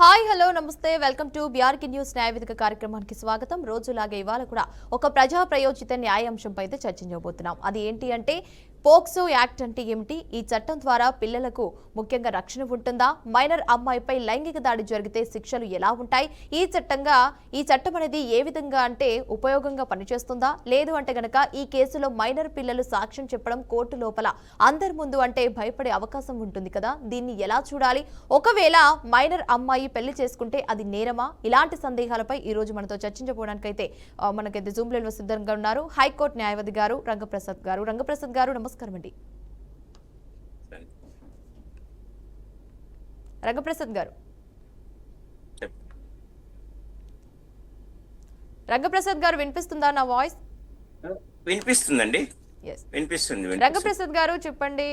Hi hello నమస్తే welcome to BRK news న్యాయవేదిక కార్యక్రమానికి స్వాగతం. రోజులాగే ఇవాళ కూడా ఒక ప్రజా ప్రయోజిత న్యాయాంశంపై అయితే చర్చించబోతున్నాం. అది ఏంటి అంటే పోక్సో యాక్ట్ అంటే ఏమిటి, ఈ చట్టం ద్వారా పిల్లలకు ముఖ్యంగా రక్షణ ఉంటుందా, మైనర్ అమ్మాయిపై లైంగిక దాడి జరిగితే శిక్షలు ఎలా ఉంటాయి, ఈ చట్టం అనేది ఏ విధంగా అంటే ఉపయోగంగా పనిచేస్తుందా, లేదు అంటే గనక ఈ కేసులో మైనర్ పిల్లలు సాక్ష్యం చెప్పడం కోర్టు లోపల అందరి ముందు అంటే భయపడే అవకాశం ఉంటుంది కదా, దీన్ని ఎలా చూడాలి, ఒకవేళ మైనర్ అమ్మాయి పెళ్లి చేసుకుంటే అది నేరమా, ఇలాంటి సందేహాలపై ఈ రోజు మనతో చర్చించబోవడానికైతే మనకైతే జూమ్ లైన్ లో సిద్ధంగా ఉన్నారు హైకోర్టు న్యాయవాది గారు రంగప్రసాద్ గారు. నమస్కారం అండి. రంగప్రసాద్ గారు వినిపిస్తుందా నా వాయిస్? వినిపిస్తుందండి. వినిపిస్తుంది. రంగప్రసాద్ గారు చెప్పండి.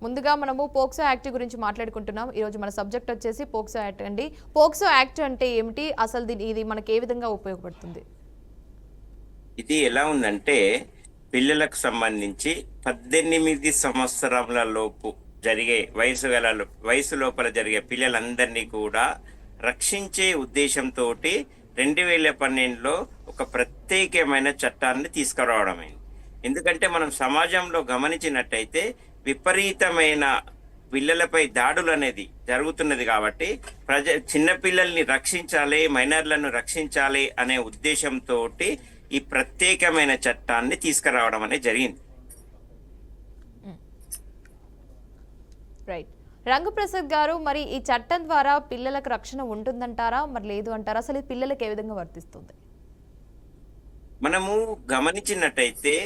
ముందుగా మనము పోక్సో యాక్ట్ గురించి మాట్లాడుకుంటున్నాం. ఈ రోజు మన సబ్జెక్ట్ వచ్చేసి పోక్సో యాక్ట్ అండి. పోక్సో యాక్ట్ అంటే ఏమిటి, అసలు ఇది మనకి ఏ విధంగా ఉపయోగపడుతుంది? ఇది ఎలా ఉందంటే పిల్లలకు సంబంధించి 18 సంవత్సరాల లోపు జరిగే వయసు లోపల జరిగే పిల్లలందరినీ కూడా రక్షించే ఉద్దేశంతో 2012లో ఒక ప్రత్యేకమైన చట్టాన్ని తీసుకురావడమైంది. ఎందుకంటే మనం సమాజంలో గమనించినట్టయితే విపరీతమైన పిల్లలపై దాడులు అనేది జరుగుతున్నది కాబట్టి చిన్నపిల్లల్ని రక్షించాలి, మైనర్లను రక్షించాలి అనే ఉద్దేశంతో ఈ ప్రత్యేకమైన చట్టాన్ని తీసుకురావడం అనేది జరిగింది. రైట్. రంగప్రసాద్ గారు, మరి ఈ చట్టం ద్వారా పిల్లలకు రక్షణ ఉంటుందంటారా, మరి లేదు అంటారా? అసలు పిల్లలకు ఏ విధంగా వర్తిస్తుంది? మనము గమనించినట్టయితే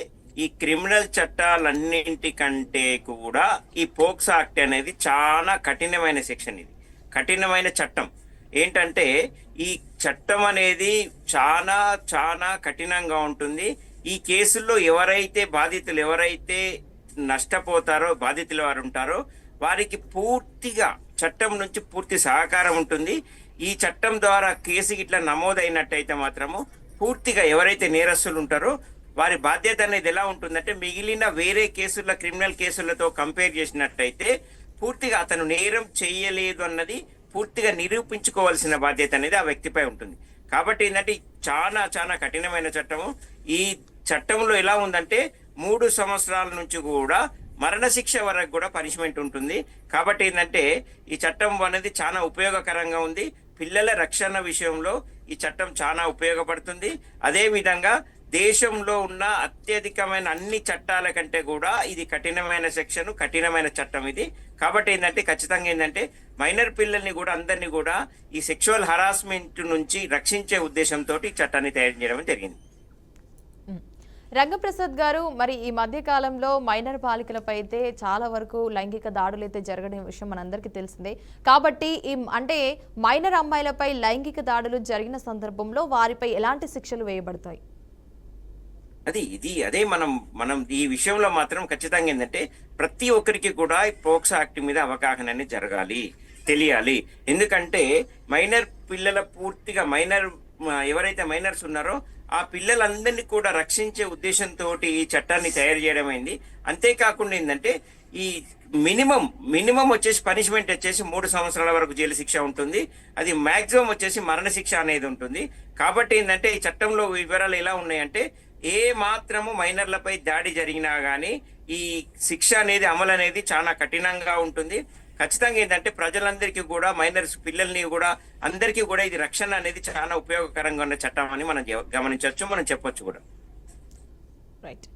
ఈ క్రిమినల్ చట్టాలన్నింటికంటే కూడా ఈ పోక్సో యాక్ట్ అనేది చాలా కఠినమైన సెక్షన్. ఇది కఠినమైన చట్టం. ఏంటంటే ఈ చట్టం అనేది చాలా చాలా కఠినంగా ఉంటుంది. ఈ కేసుల్లో ఎవరైతే నష్టపోతారో, బాధితులు వారు ఉంటారో వారికి పూర్తిగా చట్టం నుంచి పూర్తి సహకారం ఉంటుంది. ఈ చట్టం ద్వారా కేసు ఇట్లా నమోదైనట్టయితే మాత్రము పూర్తిగా ఎవరైతే నేరస్తులు ఉంటారో వారి బాధ్యత అనేది ఎలా ఉంటుందంటే మిగిలిన వేరే క్రిమినల్ కేసులతో కంపేర్ చేసినట్టయితే పూర్తిగా అతను నేరం చేయలేదు అన్నది పూర్తిగా నిరూపించుకోవాల్సిన బాధ్యత అనేది ఆ వ్యక్తిపై ఉంటుంది. కాబట్టి ఏంటంటే చాలా చాలా కఠినమైన చట్టము. ఈ చట్టంలో ఎలా ఉందంటే 3 సంవత్సరాల నుంచి కూడా మరణశిక్ష వరకు కూడా పనిష్మెంట్ ఉంటుంది. కాబట్టి ఏంటంటే ఈ చట్టం అనేది చాలా ఉపయోగకరంగా ఉంది. పిల్లల రక్షణ విషయంలో ఈ చట్టం చాలా ఉపయోగపడుతుంది. అదే విధంగా దేశంలో ఉన్న అత్యధికమైన అన్ని చట్టాల కంటే కూడా ఇది కఠినమైన సెక్షన్, కఠినమైన చట్టం ఇది. కాబట్టి ఏంటంటే ఖచ్చితంగా ఏంటంటే మైనర్ పిల్లల్ని కూడా అందరినీ కూడా ఈ సెక్షువల్ హరాస్మెంట్ నుంచి రక్షించే ఉద్దేశంతో ఈ చట్టాన్ని తయారు చేయడం జరిగింది. రంగప్రసాద్ గారు, మరి ఈ మధ్య కాలంలో మైనర్ బాలికలపై అయితే చాలా వరకు లైంగిక దాడులు అయితే జరగడం విషయం మనందరికీ తెలిసిందే. కాబట్టి అంటే మైనర్ అమ్మాయిలపై లైంగిక దాడులు జరిగిన సందర్భంలో వారిపై ఎలాంటి శిక్షలు వేయబడతాయి? అదే మనం ఈ విషయంలో మాత్రం ఖచ్చితంగా ఏంటంటే ప్రతి ఒక్కరికి కూడా పోక్సో యాక్ట్ మీద అవగాహన అనేది జరగాలి, తెలియాలి. ఎందుకంటే మైనర్ పిల్లల పూర్తిగా ఎవరైతే మైనర్స్ ఉన్నారో ఆ పిల్లలందరినీ కూడా రక్షించే ఉద్దేశంతో ఈ చట్టాన్ని తయారు చేయడం అయింది. అంతేకాకుండా ఏంటంటే ఈ మినిమం వచ్చేసి పనిష్మెంట్ వచ్చేసి 3 సంవత్సరాల వరకు జైలు శిక్ష ఉంటుంది. అది మాక్సిమం వచ్చేసి మరణశిక్ష అనేది ఉంటుంది. కాబట్టి ఏంటంటే ఈ చట్టంలో వివరాలు ఎలా ఉన్నాయంటే ఏ మాత్రము మైనర్లపై దాడి జరిగినా గానీ ఈ శిక్ష అనేది అమలు అనేది చాలా కఠినంగా ఉంటుంది. ఖచ్చితంగా ఏంటంటే ప్రజలందరికీ కూడా మైనర్స్ పిల్లల్ని కూడా అందరికీ కూడా ఇది రక్షణ అనేది చాలా ఉపయోగకరంగా ఉన్న చట్టం అని మనం గమనించవచ్చు, మనం చెప్పొచ్చు కూడా. రైట్.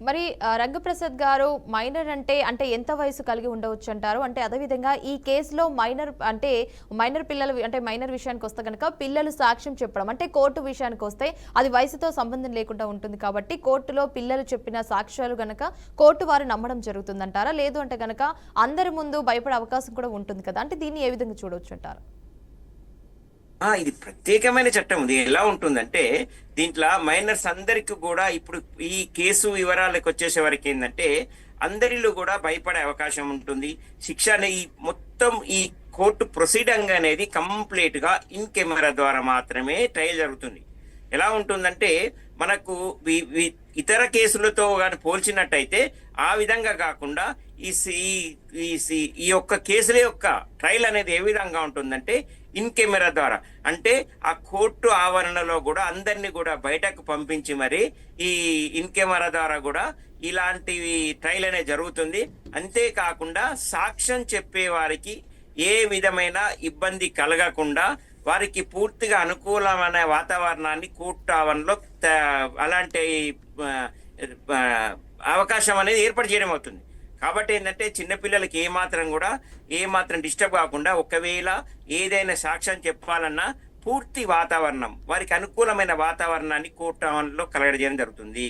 మరి రంగప్రసాద్ గారు, మైనర్ అంటే ఎంత వయసు కలిగి ఉండవచ్చు అంటారు? అంటే అదేవిధంగా ఈ కేసులో మైనర్ పిల్లలు అంటే మైనర్ విషయానికి వస్తే కనుక పిల్లలు సాక్ష్యం చెప్పడం అంటే కోర్టు విషయానికి వస్తే అది వయసుతో సంబంధం లేకుండా ఉంటుంది. కాబట్టి కోర్టులో పిల్లలు చెప్పిన సాక్ష్యాలు గనక కోర్టు వారు నమ్మడం జరుగుతుందంటారా, లేదు అంటే గనక అందరి ముందు భయపడే అవకాశం కూడా ఉంటుంది కదా, అంటే దీన్ని ఏ విధంగా చూడవచ్చు అంటారు? ఇది ప్రత్యేకమైన చట్టం. ఇది ఎలా ఉంటుందంటే దీంట్లో మైనర్స్ అందరికీ కూడా ఇప్పుడు ఈ కేసు వివరాలకు వచ్చేసే వరకు ఏంటంటే అందరిలో కూడా భయపడే అవకాశం ఉంటుంది. శిక్ష మొత్తం ఈ కోర్టు ప్రొసీడింగ్ అనేది కంప్లీట్ గా ఇన్ కెమెరా ద్వారా మాత్రమే ట్రయల్ జరుగుతుంది. ఎలా ఉంటుందంటే మనకు ఇతర కేసులతో కానీ పోల్చినట్టయితే ఆ విధంగా కాకుండా ఈ సి- ఈ యొక్క కేసుల యొక్క ట్రయల్ అనేది ఏ విధంగా ఉంటుందంటే ఇన్ కెమెరా ద్వారా, అంటే ఆ కోర్టు ఆవరణలో కూడా అందరినీ కూడా బయటకు పంపించి మరి ఈ ఇన్ కెమెరా ద్వారా కూడా ఇలాంటి ట్రయల్ అనేది జరుగుతుంది. అంతేకాకుండా సాక్ష్యం చెప్పే వారికి ఏ విధమైన ఇబ్బంది కలగకుండా వారికి పూర్తిగా అనుకూలమైన వాతావరణాన్ని కోర్టు ఆవరణలో అలాంటి ఆ, ఆ, అవకాశం అనేది ఏర్పాటు చేయడం అవుతుంది. కాబట్టి ఏంటంటే చిన్నపిల్లలకి ఏమాత్రం డిస్టర్బ్ కాకుండా ఒకవేళ ఏదైనా సాక్ష్యం చెప్పాలన్నా పూర్తి వాతావరణం, వారికి అనుకూలమైన వాతావరణాన్ని కోర్టు ఆవరణలో కలగజేయడం జరుగుతుంది.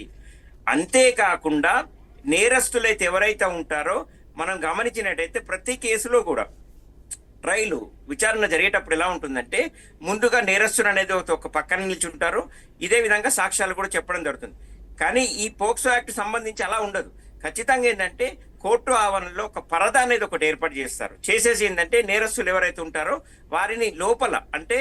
అంతేకాకుండా నేరస్తులైతే ఎవరైతే ఉంటారో మనం గమనించినట్టయితే ప్రతి కేసులో కూడా ట్రయల్ విచారణ జరిగేటప్పుడు ఎలా ఉంటుందంటే ముందుగా నేరస్తుడు అనేది ఒక పక్కన నిల్చుంటారు, ఇదే విధంగా సాక్ష్యాలు కూడా చెప్పడం జరుగుతుంది. కానీ ఈ పోక్సో యాక్ట్ సంబంధించి అలా ఉండదు. ఖచ్చితంగా ఏంటంటే కోర్టు ఆవరణలో ఒక పరద అనేది ఒకటి ఏర్పాటు చేస్తారు. చేసేసి ఏంటంటే నేరస్తులు ఎవరైతే ఉంటారో వారిని లోపల, అంటే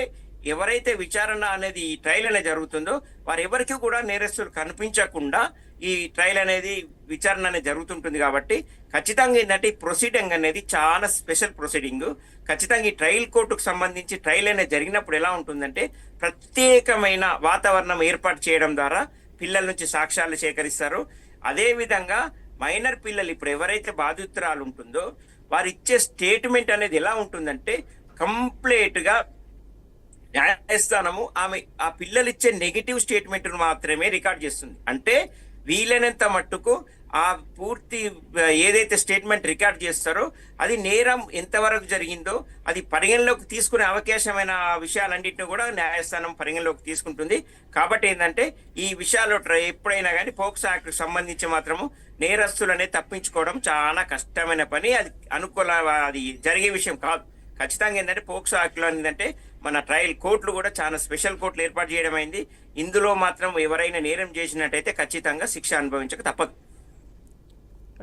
ఎవరైతే విచారణ అనేది ఈ ట్రయల్ అనేది జరుగుతుందో వారు ఎవరికి కూడా నేరస్తులు కనిపించకుండా ఈ ట్రయల్ అనేది విచారణ అనేది జరుగుతుంటుంది. కాబట్టి ఖచ్చితంగా ఏంటంటే ఈ ప్రొసీడింగ్ అనేది చాలా స్పెషల్ ప్రొసీడింగ్. ఖచ్చితంగా ఈ ట్రయల్ కోర్టుకు సంబంధించి ట్రయల్ అనేది జరిగినప్పుడు ఎలా ఉంటుందంటే ప్రత్యేకమైన వాతావరణం ఏర్పాటు చేయడం ద్వారా పిల్లల నుంచి సాక్ష్యాలు సేకరిస్తారు. అదే విధంగా మైనర్ పిల్లలు ఇప్పుడు ఎవరైతే బాధితురాలు ఉంటుందో వారు ఇచ్చే స్టేట్మెంట్ అనేది ఎలా ఉంటుందంటే కంప్లీట్ గా న్యాయస్థానము ఆ పిల్లలు ఇచ్చే నెగిటివ్ స్టేట్మెంట్ మాత్రమే రికార్డ్ చేస్తుంది. అంటే వీలైనంత మట్టుకు ఆ పూర్తి ఏదైతే స్టేట్మెంట్ రికార్డ్ చేస్తారో అది నేరం ఎంతవరకు జరిగిందో అది పరిగణలోకి తీసుకునే అవకాశమైన విషయాలన్నింటినీ కూడా న్యాయస్థానం పరిగణలోకి తీసుకుంటుంది. కాబట్టి ఏంటంటే ఈ విషయాలు ఎప్పుడైనా కానీ పోక్సో యాక్ట్ సంబంధించి మాత్రము నేరస్తులనే తప్పించుకోవడం చాలా కష్టమైన పని. అది జరిగే విషయం కాదు. ఖచ్చితంగా ఏంటంటే పోక్సో యాక్ట్లో ఏంటంటే మన ట్రయల్ కోర్టులు కూడా చాలా స్పెషల్ కోర్టులు ఏర్పాటు చేయడం అయింది. ఇందులో మాత్రం ఎవరైనా నేరం చేసినట్టయితే ఖచ్చితంగా శిక్ష అనుభవించక తప్పదు.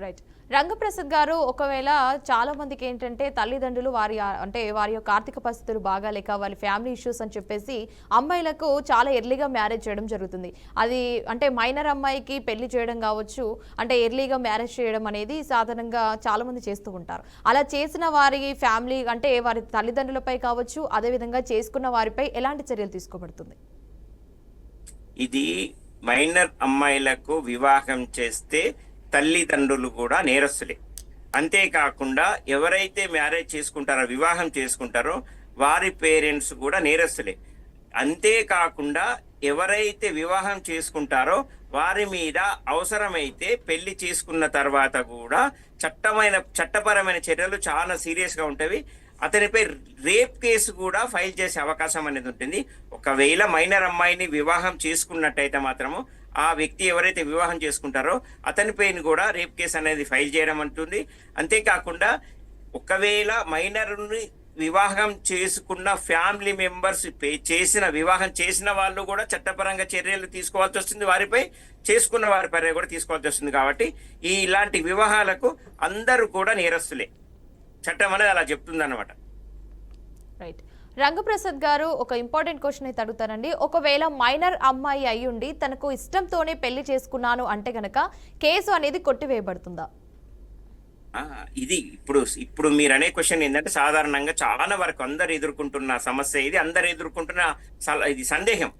రైట్. రంగప్రసాద్ గారు, ఒకవేళ చాలా మందికి ఏంటంటే తల్లిదండ్రులు వారి యొక్క ఆర్థిక పరిస్థితులు బాగాలేక వాళ్ళ ఫ్యామిలీ ఇష్యూస్ అని చెప్పేసి అమ్మాయిలకు చాలా ఎర్లీగా మ్యారేజ్ చేయడం జరుగుతుంది. అది అంటే మైనర్ అమ్మాయికి పెళ్లి చేయడం కావచ్చు, అంటే ఎర్లీగా మ్యారేజ్ చేయడం అనేది సాధారణంగా చాలా మంది చేస్తూ ఉంటారు. అలా చేసిన వారి ఫ్యామిలీ అంటే వారి తల్లిదండ్రులపై కావచ్చు, అదేవిధంగా చేసుకున్న వారిపై ఎలాంటి చర్యలు తీసుకోబడుతుంది? ఇది మైనర్ అమ్మాయిలకు వివాహం చేస్తే తల్లిదండ్రులు కూడా నేరస్తులే. అంతేకాకుండా ఎవరైతే మ్యారేజ్ చేసుకుంటారో, వివాహం చేసుకుంటారో వారి పేరెంట్స్ కూడా నేరస్తులే. అంతేకాకుండా ఎవరైతే వివాహం చేసుకుంటారో వారి మీద అవసరమైతే పెళ్లి చేసుకున్న తర్వాత కూడా చట్టపరమైన చర్యలు చాలా సీరియస్ గా ఉంటాయి. అతనిపై రేప్ కేసు కూడా ఫైల్ చేసే అవకాశం అనేది ఉంటుంది. ఒకవేళ మైనర్ అమ్మాయిని వివాహం చేసుకున్నట్టయితే మాత్రము ఆ వ్యక్తి ఎవరైతే వివాహం చేసుకుంటారో అతనిపైన కూడా రేప్ కేసు అనేది ఫైల్ చేయడం ఉంటుంది. అంతేకాకుండా ఒకవేళ మైనర్ని వివాహం చేసుకున్న ఫ్యామిలీ మెంబర్స్ వివాహం చేసిన వాళ్ళు కూడా చట్టపరంగా చర్యలు తీసుకోవాల్సి వస్తుంది. వారిపై చేసుకున్న వారిపై కూడా తీసుకోవాల్సి వస్తుంది. కాబట్టి ఇలాంటి వివాహాలకు అందరూ కూడా నేరస్తులే. చట్టం అనేది అలా చెప్తుంది అన్నమాట. రైట్. రంగప్రసాద్ గారు, ఒక ఇంపార్టెంట్ క్వశ్చన్ అయితే అడుగుతానండి. ఒకవేళ మైనర్ అమ్మాయి అయ్యుండి తనకు ఇష్టంతోనే పెళ్లి చేసుకున్నాను అంటే గనక కేసు అనేది కొట్టివేయబడుతుందా? ఇది ఇప్పుడు మీరు అనే క్వశ్చన్ ఏంటంటే సాధారణంగా చాలా వరకు అందరు ఎదుర్కొంటున్న సమస్య ఇది. అందరు ఎదుర్కొంటున్న ఇది సందేహం.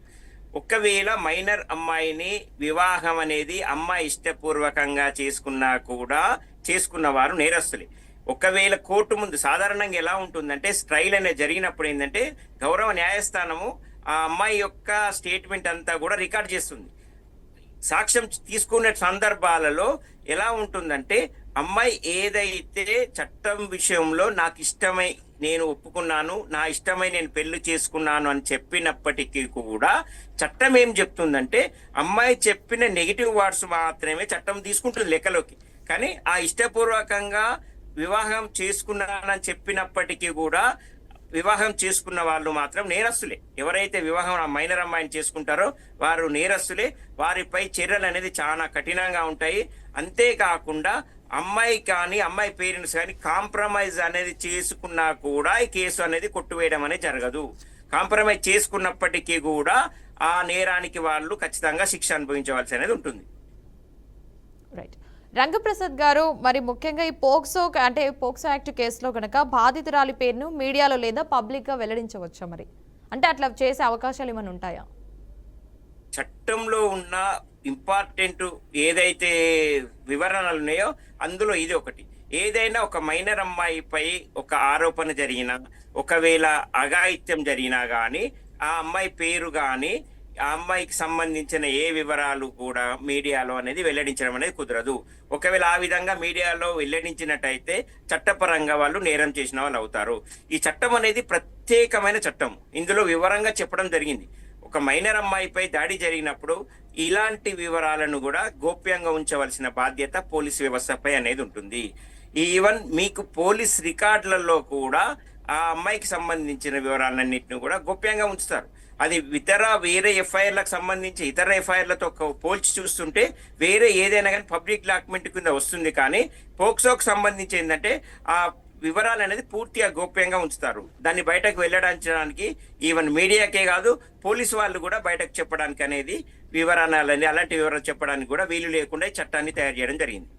ఒకవేళ మైనర్ అమ్మాయిని వివాహం అనేది అమ్మాయి ఇష్టపూర్వకంగా చేసుకున్నా కూడా చేసుకున్న వారు నేరస్తులే. ఒకవేళ కోర్టు ముందు సాధారణంగా ఎలా ఉంటుందంటే ట్రయల్ అనేది జరిగినప్పుడు ఏంటంటే గౌరవ న్యాయస్థానము ఆ అమ్మాయి యొక్క స్టేట్మెంట్ అంతా కూడా రికార్డ్ చేస్తుంది. సాక్ష్యం తీసుకునే సందర్భాలలో ఎలా ఉంటుందంటే అమ్మాయి ఏదైతే చట్టం విషయంలో నాకు ఇష్టమై నేను ఒప్పుకున్నాను, నా ఇష్టమై నేను పెళ్లి చేసుకున్నాను అని చెప్పినప్పటికీ కూడా చట్టం ఏం చెప్తుందంటే అమ్మాయి చెప్పిన నెగిటివ్ వర్డ్స్ మాత్రమే చట్టం తీసుకుంటుంది లెక్కలోకి. కానీ ఆ ఇష్టపూర్వకంగా వివాహం చేసుకున్నానని చెప్పినప్పటికీ కూడా వివాహం చేసుకున్న వాళ్ళు మాత్రం నేరస్తులే. ఎవరైతే వివాహం మైనర్ అమ్మాయిని చేసుకుంటారో వారు నేరస్తులే. వారిపై చర్యలు అనేది చాలా కఠినంగా ఉంటాయి. అంతేకాకుండా అమ్మాయి కానీ అమ్మాయి పేరెంట్స్ కానీ కాంప్రమైజ్ అనేది చేసుకున్నా కూడా ఈ కేసు అనేది కొట్టివేయడం అనేది జరగదు. కాంప్రమైజ్ చేసుకున్నప్పటికీ కూడా ఆ నేరానికి వాళ్ళు ఖచ్చితంగా శిక్ష అనుభవించవలసి అనేది ఉంటుంది. రైట్. రంగప్రసాద్ గారు, మరి ముఖ్యంగా ఈ పోక్సో యాక్ట్ కేసులో గనక బాధితురాలి పేరును మీడియాలో లేదా పబ్లిక్ గా వెల్లడించవచ్చా? మరి అంటే అట్లా చేసే అవకాశాలు ఏమైనా ఉంటాయా? చట్టంలో ఉన్న ఇంపార్టెంట్ ఏదైతే వివరణలు ఉన్నాయో అందులో ఇది ఒకటి. ఏదైనా ఒక మైనర్ అమ్మాయిపై ఒక ఆరోపణ జరిగినా, ఒకవేళ అఘాయిత్యం జరిగినా గానీ ఆ అమ్మాయి పేరు గాని ఆ అమ్మాయికి సంబంధించిన ఏ వివరాలు కూడా మీడియాలో అనేది వెల్లడించడం అనేది కుదరదు. ఒకవేళ ఆ విధంగా మీడియాలో వెల్లడించినట్టయితే చట్టపరంగా వాళ్ళు నేరం చేసిన వాళ్ళు అవుతారు. ఈ చట్టం అనేది ప్రత్యేకమైన చట్టం. ఇందులో వివరంగా చెప్పడం జరిగింది. ఒక మైనర్ అమ్మాయిపై దాడి జరిగినప్పుడు ఇలాంటి వివరాలను కూడా గోప్యంగా ఉంచవలసిన బాధ్యత పోలీస్ వ్యవస్థపై అనేది ఉంటుంది. ఈవెన్ మీకు పోలీస్ రికార్డులలో కూడా ఆ అమ్మాయికి సంబంధించిన వివరాలన్నింటినీ కూడా గోప్యంగా ఉంచుతారు. అది వేరే ఎఫ్ఐఆర్లకు సంబంధించి ఇతర ఎఫ్ఐఆర్లతో పోల్చి చూస్తుంటే వేరే ఏదైనా కానీ పబ్లిక్ డాక్యుమెంట్ కింద వస్తుంది. కానీ పోక్సోకి సంబంధించి ఏంటంటే ఆ వివరాలు అనేది పూర్తిగా గోప్యంగా ఉంచుతారు. దాన్ని బయటకు వెళ్ళడానికి ఈవెన్ మీడియాకే కాదు, పోలీసు వాళ్ళు కూడా బయటకు చెప్పడానికి అనేది అలాంటి వివరాలు చెప్పడానికి కూడా వీలు లేకుండా ఈ చట్టాన్ని తయారు చేయడం జరిగింది.